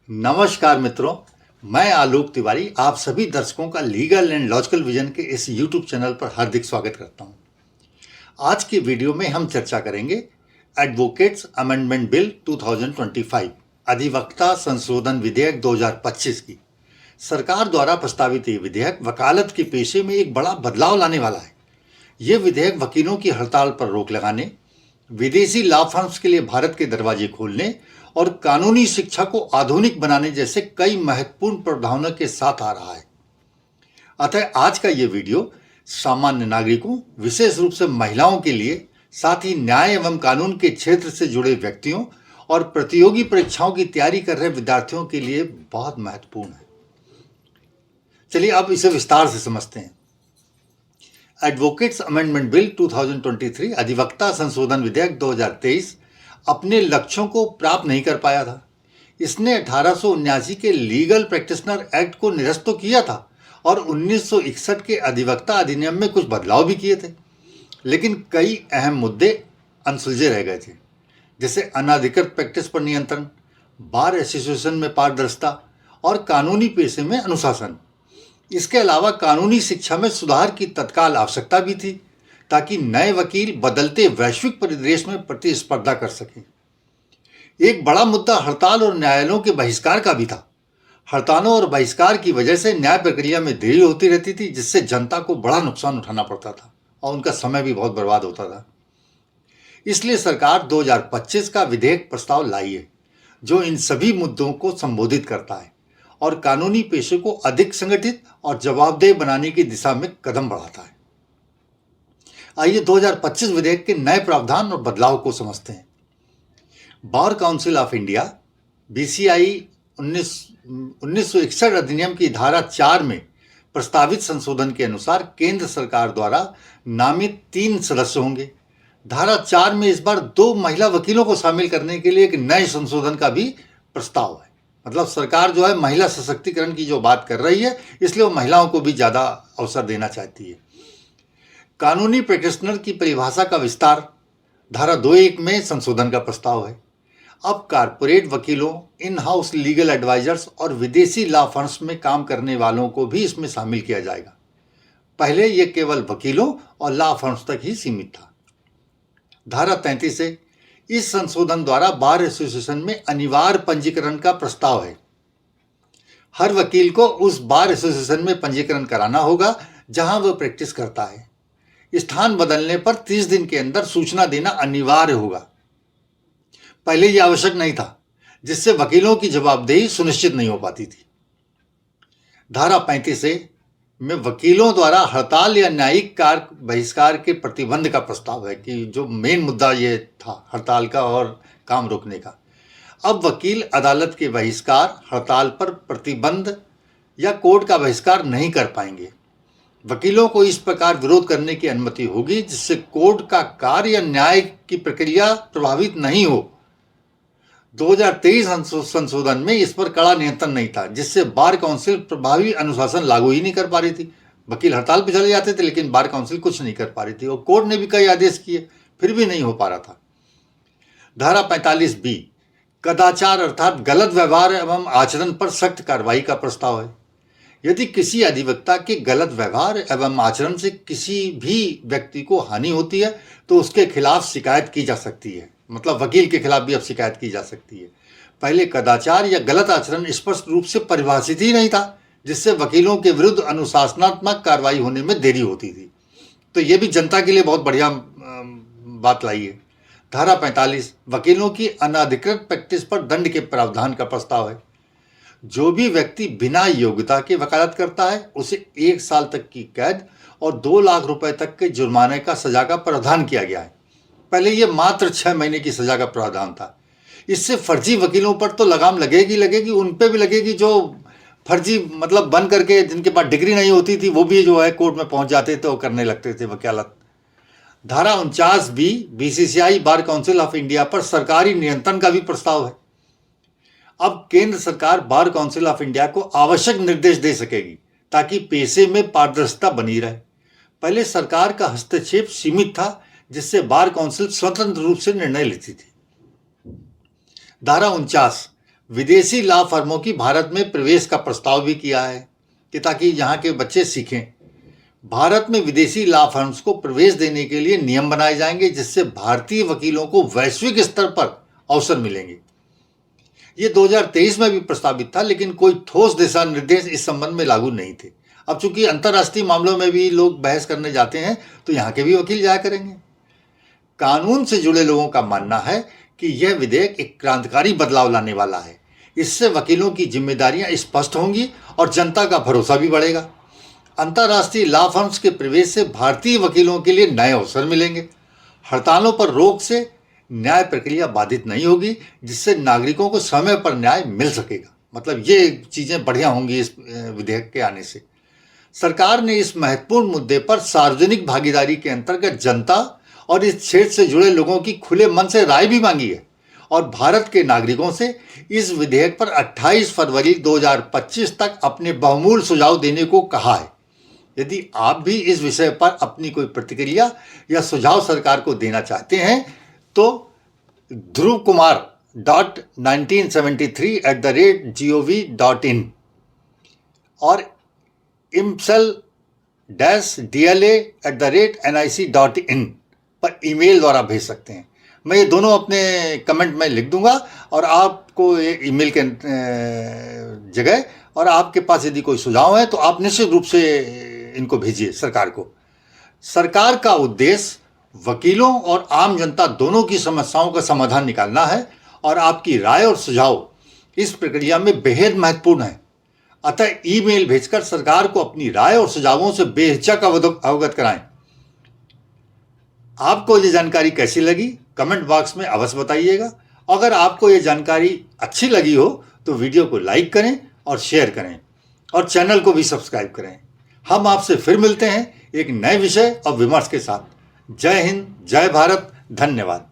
नमस्कार मित्रों, मैं आलोक तिवारी आप सभी दर्शकों का लीगल एंड लॉजिकल विजन के इस यूट्यूब चैनल पर हार्दिक स्वागत करता हूं। आज की वीडियो में हम चर्चा करेंगे एडवोकेट्स अमेंडमेंट बिल 2025 अधिवक्ता संशोधन विधेयक 2025 की। सरकार द्वारा प्रस्तावित ये विधेयक वकालत के पेशे में एक बड़ा बदलाव लाने वाला है। ये विधेयक वकीलों की हड़ताल पर रोक लगाने, विदेशी लॉ फर्म्स के लिए भारत के दरवाजे खोलने और कानूनी शिक्षा को आधुनिक बनाने जैसे कई महत्वपूर्ण प्रावधानों के साथ आ रहा है। अतः आज का ये वीडियो सामान्य नागरिकों, विशेष रूप से महिलाओं के लिए, साथ ही न्याय एवं कानून के क्षेत्र से जुड़े व्यक्तियों और प्रतियोगी परीक्षाओं की तैयारी कर रहे विद्यार्थियों के लिए बहुत महत्वपूर्ण है। चलिए अब इसे विस्तार से समझते हैं। एडवोकेट्स अमेंडमेंट बिल 2023 अधिवक्ता संशोधन विधेयक 2023 अपने लक्ष्यों को प्राप्त नहीं कर पाया था। इसने 1879 के लीगल प्रैक्टिशनर एक्ट को निरस्त तो किया था और 1961 के अधिवक्ता अधिनियम में कुछ बदलाव भी किए थे, लेकिन कई अहम मुद्दे अनसुलझे रह गए थे, जैसे अनाधिकृत प्रैक्टिस पर नियंत्रण, बार एसोसिएशन में पारदर्शिता और कानूनी पेशे में अनुशासन। इसके अलावा कानूनी शिक्षा में सुधार की तत्काल आवश्यकता भी थी, ताकि नए वकील बदलते वैश्विक परिदृश्य में प्रतिस्पर्धा कर सकें। एक बड़ा मुद्दा हड़ताल और न्यायालयों के बहिष्कार का भी था। हड़तालों और बहिष्कार की वजह से न्याय प्रक्रिया में देरी होती रहती थी, जिससे जनता को बड़ा नुकसान उठाना पड़ता था और उनका समय भी बहुत बर्बाद होता था। इसलिए सरकार 2025 का विधेयक प्रस्ताव लाई है, जो इन सभी मुद्दों को संबोधित करता है और कानूनी पेशे को अधिक संगठित और जवाबदेह बनाने की दिशा में कदम बढ़ाता है। आइए 2025 विधेयक के नए प्रावधान और बदलाव को समझते हैं। Bar council of India BCI 1961 अधिनियम की धारा 4 में प्रस्तावित संशोधन के अनुसार केंद्र सरकार द्वारा नामित 3 सदस्य होंगे। धारा 4 में इस बार 2 महिला वकीलों को शामिल करने के लिए एक नए संशोधन का भी प्रस्ताव है। मतलब सरकार जो है महिला सशक्तिकरण की जो बात कर रही है, इसलिए वो महिलाओं को भी ज्यादा अवसर देना चाहती है। कानूनी प्रैक्टिशनर की परिभाषा का विस्तार, धारा 2(1) में संशोधन का प्रस्ताव है। अब कारपोरेट वकीलों, इन हाउस लीगल एडवाइजर्स और विदेशी लॉ फर्म्स में काम करने वालों को भी इसमें शामिल किया जाएगा। पहले यह केवल वकीलों और लॉ फर्म्स तक ही सीमित था। धारा 33 से इस संशोधन द्वारा बार एसोसिएशन में अनिवार्य पंजीकरण का प्रस्ताव है। हर वकील को उस बार एसोसिएशन में पंजीकरण कराना होगा जहां वह प्रैक्टिस करता है। स्थान बदलने पर 30 दिन के अंदर सूचना देना अनिवार्य होगा। पहले यह आवश्यक नहीं था, जिससे वकीलों की जवाबदेही सुनिश्चित नहीं हो पाती थी। धारा 35 से में वकीलों द्वारा हड़ताल या न्यायिक कार्य बहिष्कार के प्रतिबंध का प्रस्ताव है, कि जो मेन मुद्दा ये था हड़ताल का और काम रोकने का। अब वकील अदालत के बहिष्कार, हड़ताल पर प्रतिबंध या कोर्ट का बहिष्कार नहीं कर पाएंगे। वकीलों को इस प्रकार विरोध करने की अनुमति होगी जिससे कोर्ट का कार्य या न्याय की प्रक्रिया प्रभावित नहीं हो। 2023 संशोधन में इस पर कड़ा नियंत्रण नहीं था, जिससे बार काउंसिल प्रभावी अनुशासन लागू ही नहीं कर पा रही थी। वकील हड़ताल पर चले जाते थे, लेकिन बार काउंसिल कुछ नहीं कर पा रही थी और कोर्ट ने भी कई आदेश किए, फिर भी नहीं हो पा रहा था। धारा 45(b) कदाचार अर्थात गलत व्यवहार एवं आचरण पर सख्त कार्रवाई का प्रस्ताव है। यदि किसी अधिवक्ता के गलत व्यवहार एवं आचरण से किसी भी व्यक्ति को हानि होती है तो उसके खिलाफ शिकायत की जा सकती है। मतलब वकील के खिलाफ भी अब शिकायत की जा सकती है। पहले कदाचार या गलत आचरण स्पष्ट रूप से परिभाषित ही नहीं था, जिससे वकीलों के विरुद्ध अनुशासनात्मक कार्रवाई होने में देरी होती थी। तो ये भी जनता के लिए बहुत बढ़िया बात लाई है। धारा 45 वकीलों की अनाधिकृत प्रैक्टिस पर दंड के प्रावधान का प्रस्ताव है। जो भी व्यक्ति बिना योग्यता के वकालत करता है उसे 1 साल तक की कैद और 2 लाख रुपए तक के जुर्माने का सजा का प्रावधान किया गया है। पहले यह मात्र 6 महीने की सजा का प्रावधान था। इससे फर्जी वकीलों पर तो लगाम लगेगी, उन पे भी लगेगी जो फर्जी मतलब बन करके, जिनके पास डिग्री नहीं होती थी, वो भी जो है कोर्ट में पहुंच जाते थे और करने लगते थे वकालत। धारा 49(b) BCCI bar council of India पर सरकारी नियंत्रण का भी प्रस्ताव है। अब केंद्र सरकार बार काउंसिल ऑफ इंडिया को आवश्यक निर्देश दे सकेगी ताकि पेशे में पारदर्शिता बनी रहे। पहले सरकार का हस्तक्षेप सीमित था, जिससे बार काउंसिल स्वतंत्र रूप से निर्णय लेती थी। धारा 49 विदेशी लॉ फर्मों की भारत में प्रवेश का प्रस्ताव भी किया है कि ताकि यहाँ के बच्चे सीखें। भारत में विदेशी लॉ फर्म्स को प्रवेश देने के लिए नियम बनाए जाएंगे जिससे भारतीय वकीलों को वैश्विक स्तर पर अवसर मिलेंगे। ये 2023 में भी प्रस्तावित था, लेकिन कोई ठोस दिशा निर्देश इस संबंध में लागू नहीं थे। अब चूंकि अंतर्राष्ट्रीय मामलों में भी लोग बहस करने जाते हैं तो यहाँ के भी वकील जाया करेंगे। कानून से जुड़े लोगों का मानना है कि यह विधेयक एक क्रांतिकारी बदलाव लाने वाला है। इससे वकीलों की जिम्मेदारियां स्पष्ट होंगी और जनता का भरोसा भी बढ़ेगा। अंतर्राष्ट्रीय लॉ फर्म्स के प्रवेश से भारतीय वकीलों के लिए नए अवसर मिलेंगे। हड़तालों पर रोक से न्याय प्रक्रिया बाधित नहीं होगी, जिससे नागरिकों को समय पर न्याय मिल सकेगा। मतलब ये चीज़ें बढ़िया होंगी इस विधेयक के आने से। सरकार ने इस महत्वपूर्ण मुद्दे पर सार्वजनिक भागीदारी के अंतर्गत जनता और इस क्षेत्र से जुड़े लोगों की खुले मन से राय भी मांगी है और भारत के नागरिकों से इस विधेयक पर 28 फरवरी 2025 तक अपने बहुमूल्य सुझाव देने को कहा है। यदि आप भी इस विषय पर अपनी कोई प्रतिक्रिया या सुझाव सरकार को देना चाहते हैं तो dhruv kumar.1973@gov.in और imsel-dla@nic.in पर ईमेल द्वारा भेज सकते हैं। मैं ये दोनों अपने कमेंट में लिख दूंगा और आपको ये ईमेल के जगह, और आपके पास यदि कोई सुझाव है तो आप निश्चित रूप से इनको भेजिए सरकार को। सरकार का उद्देश्य वकीलों और आम जनता दोनों की समस्याओं का समाधान निकालना है और आपकी राय और सुझाव इस प्रक्रिया में बेहद महत्वपूर्ण है। अतः ईमेल भेजकर सरकार को अपनी राय और सुझावों से बेहिचक अवगत कराएं। आपको ये जानकारी कैसी लगी कमेंट बॉक्स में अवश्य बताइएगा। अगर आपको ये जानकारी अच्छी लगी हो तो वीडियो को लाइक करें और शेयर करें और चैनल को भी सब्सक्राइब करें। हम आपसे फिर मिलते हैं एक नए विषय और विमर्श के साथ। जय हिंद, जय भारत, धन्यवाद।